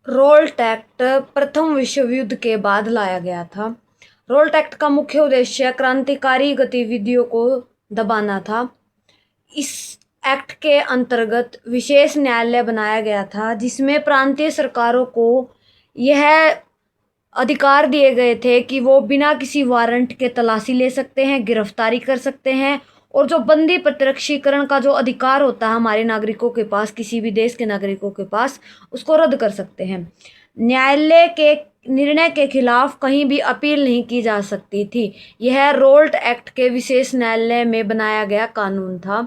Raoult act प्रथम विश्व युद्ध के बाद लाया गया था। रोल्ट एक्ट का मुख्य उद्देश्य क्रांतिकारी गतिविधियों को दबाना था। इस एक्ट के अंतर्गत विशेष न्यायालय बनाया गया था जिसमें प्रांतीय सरकारों को यह अधिकार दिए गए थे कि वो बिना किसी वारंट के तलाशी ले सकते हैं, गिरफ्तारी कर सकते हैं, और जो बंदी प्रत्यक्षीकरण का जो अधिकार होता है हमारे नागरिकों के पास, किसी भी देश के नागरिकों के पास, उसको रद्द कर सकते हैं। न्यायालय के निर्णय के खिलाफ कहीं भी अपील नहीं की जा सकती थी। यह रोल्ट एक्ट के विशेष न्यायालय में बनाया गया कानून था।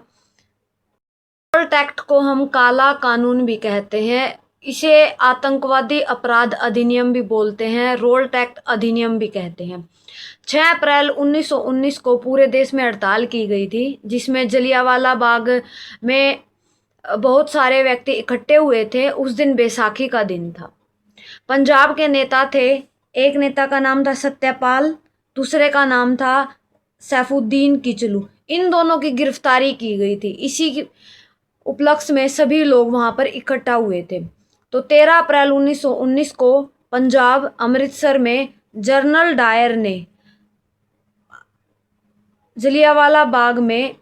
रोल्ट एक्ट को हम काला कानून भी कहते हैं। इसे आतंकवादी अपराध अधिनियम भी बोलते हैं, रोल्ट एक्ट अधिनियम भी कहते हैं। 6 अप्रैल 1919 को पूरे देश में हड़ताल की गई थी जिसमें जलियांवाला बाग में बहुत सारे व्यक्ति इकट्ठे हुए थे। उस दिन बैसाखी का दिन था। पंजाब के नेता थे, एक नेता का नाम था सत्यपाल, दूसरे का नाम था सैफुद्दीन किचलू। इन दोनों की गिरफ्तारी की गई थी। इसी उपलक्ष्य में सभी लोग वहां पर इकट्ठा हुए थे। तो 13 अप्रैल 1919 को पंजाब अमृतसर में जनरल डायर ने जलियांवाला बाग में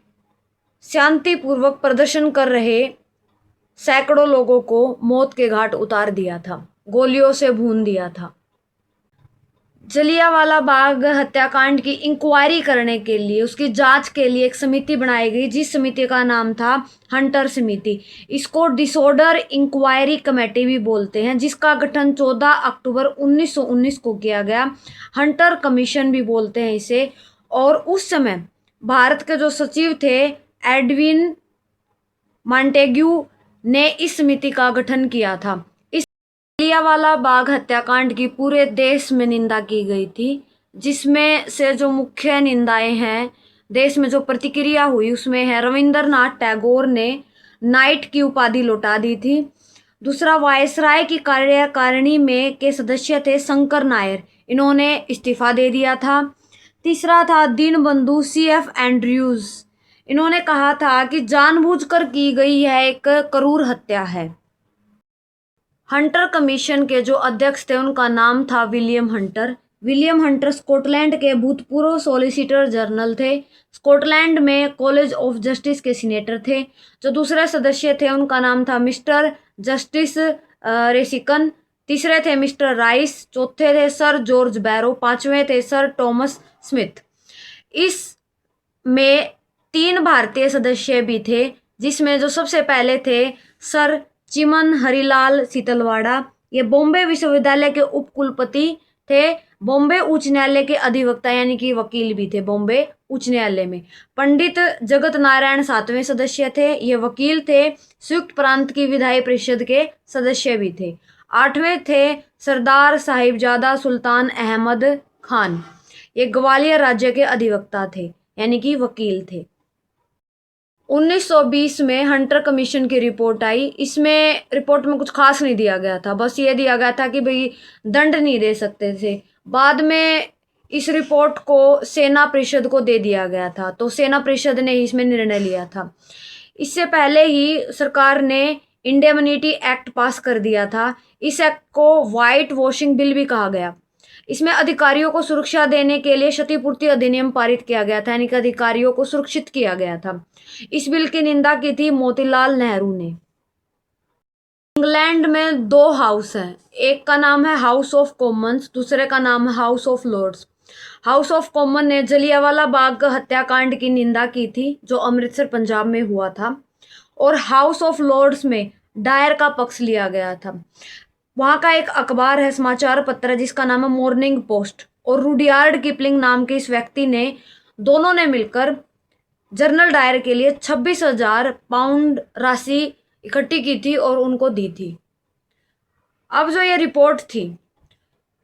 शांतिपूर्वक प्रदर्शन कर रहे सैकड़ों लोगों को मौत के घाट उतार दिया था, गोलियों से भून दिया था। जलियांवाला बाग हत्याकांड की इंक्वायरी करने के लिए, उसकी जांच के लिए एक समिति बनाई गई जिस समिति का नाम था हंटर समिति। इसको डिसऑर्डर इंक्वायरी कमेटी भी बोलते हैं, जिसका गठन 14 अक्टूबर 1919 को किया गया। हंटर कमीशन भी बोलते हैं इसे। और उस समय भारत के जो सचिव थे एडविन मॉन्टेग्यू ने इस समिति का गठन किया था। जलियांवाला बाग हत्याकांड की पूरे देश में निंदा की गई थी, जिसमें से जो मुख्य निंदाएं हैं, देश में जो प्रतिक्रिया हुई उसमें है रविंद्रनाथ टैगोर ने नाइट की उपाधि लौटा दी थी। दूसरा, वायसराय की कार्यकारिणी में के सदस्य थे शंकर नायर, इन्होंने इस्तीफा दे दिया था। तीसरा था दीनबंधु CF एंड्रयूज, इन्होंने कहा था कि जानबूझकर की गई यह एक क्रूर हत्या है। हंटर कमीशन के जो अध्यक्ष थे उनका नाम था William Hunter. William Hunter Scotland के भूतपूर्व सॉलिसिटर जनरल थे। स्कॉटलैंड में कॉलेज ऑफ जस्टिस के सीनेटर थे। जो दूसरे सदस्य थे उनका नाम था मिस्टर जस्टिस रेसिकन। तीसरे थे मिस्टर राइस। चौथे थे सर जॉर्ज बैरो। पांचवें थे सर टॉमस स्मिथ। इस में 3 भारतीय सदस्य भी थे, जिसमें जो सबसे पहले थे सर चिमन हरिलाल सीतलवाड़ा। ये बॉम्बे विश्वविद्यालय के उपकुलपति थे। बॉम्बे उच्च न्यायालय के अधिवक्ता यानी कि वकील भी थे बॉम्बे उच्च न्यायालय में। पंडित जगत नारायण 7वें सदस्य थे, ये वकील थे। संयुक्त प्रांत की विधायी परिषद के सदस्य भी थे। 8वें थे सरदार साहिबजादा सुल्तान अहमद खान, ये ग्वालियर राज्य के अधिवक्ता थे यानी कि वकील थे। 1920 में हंटर कमीशन की रिपोर्ट आई। इसमें रिपोर्ट में कुछ खास नहीं दिया गया था, बस ये दिया गया था कि भाई दंड नहीं दे सकते थे। बाद में इस रिपोर्ट को सेना परिषद को दे दिया गया था, तो सेना परिषद ने इसमें निर्णय लिया था। इससे पहले ही सरकार ने इंडेमनिटी एक्ट पास कर दिया था। इस एक्ट को व्हाइट वॉशिंग बिल भी कहा गया। इसमें अधिकारियों को सुरक्षा देने के लिए क्षतिपूर्ति अधिनियम पारित किया गया था, यानी कि अधिकारियों को सुरक्षित किया गया था। इस बिल की निंदा की थी मोतीलाल नेहरू ने। इंग्लैंड में 2 हाउस हैं, एक का नाम है हाउस ऑफ कॉमन्स, दूसरे का नाम है House of Lords. House of Common ने जलियांवाला बाग हत्याकांड की निंदा की थी जो अमृतसर पंजाब में हुआ था, और हाउस ऑफ लॉर्ड्स में डायर का पक्ष लिया गया था। वहाँ का एक अखबार है, समाचार पत्र है, जिसका नाम है मॉर्निंग पोस्ट, और रुडयार्ड किपलिंग नाम के इस व्यक्ति ने, दोनों ने मिलकर जनरल डायर के लिए 26,000 पाउंड राशि इकट्ठी की थी और उनको दी थी। अब जो ये रिपोर्ट थी,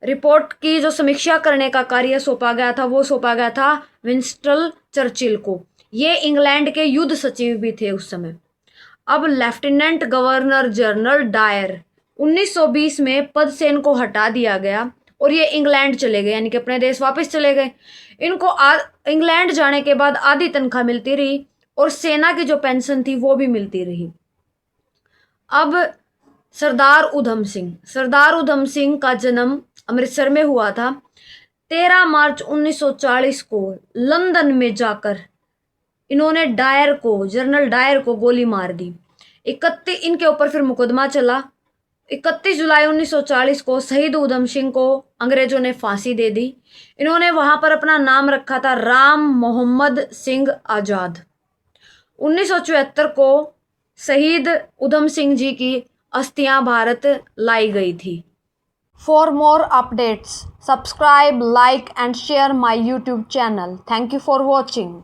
रिपोर्ट की जो समीक्षा करने का कार्य सौंपा गया था वो सौंपा गया था विंस्टन चर्चिल को। ये इंग्लैंड के युद्ध सचिव भी थे उस समय। अब लेफ्टिनेंट गवर्नर जनरल डायर 1920 में पद से इनको हटा दिया गया और ये इंग्लैंड चले गए, यानी कि अपने देश वापस चले गए। इनको इंग्लैंड जाने के बाद आधी तनख्वाह मिलती रही और सेना की जो पेंशन थी वो भी मिलती रही। अब सरदार उधम सिंह। सरदार उधम सिंह का जन्म अमृतसर में हुआ था। 13 मार्च 1940 को लंदन में जाकर इन्होंने जनरल डायर को गोली मार दी। 31 इनके ऊपर फिर मुकदमा चला। 31 जुलाई 1940 को शहीद उधम सिंह को अंग्रेजों ने फांसी दे दी। इन्होंने वहां पर अपना नाम रखा था राम मोहम्मद सिंह आजाद। 1974 को शहीद उधम सिंह जी की अस्थियां भारत लाई गई थी। For more updates subscribe, like and share my YouTube channel. Thank you for watching.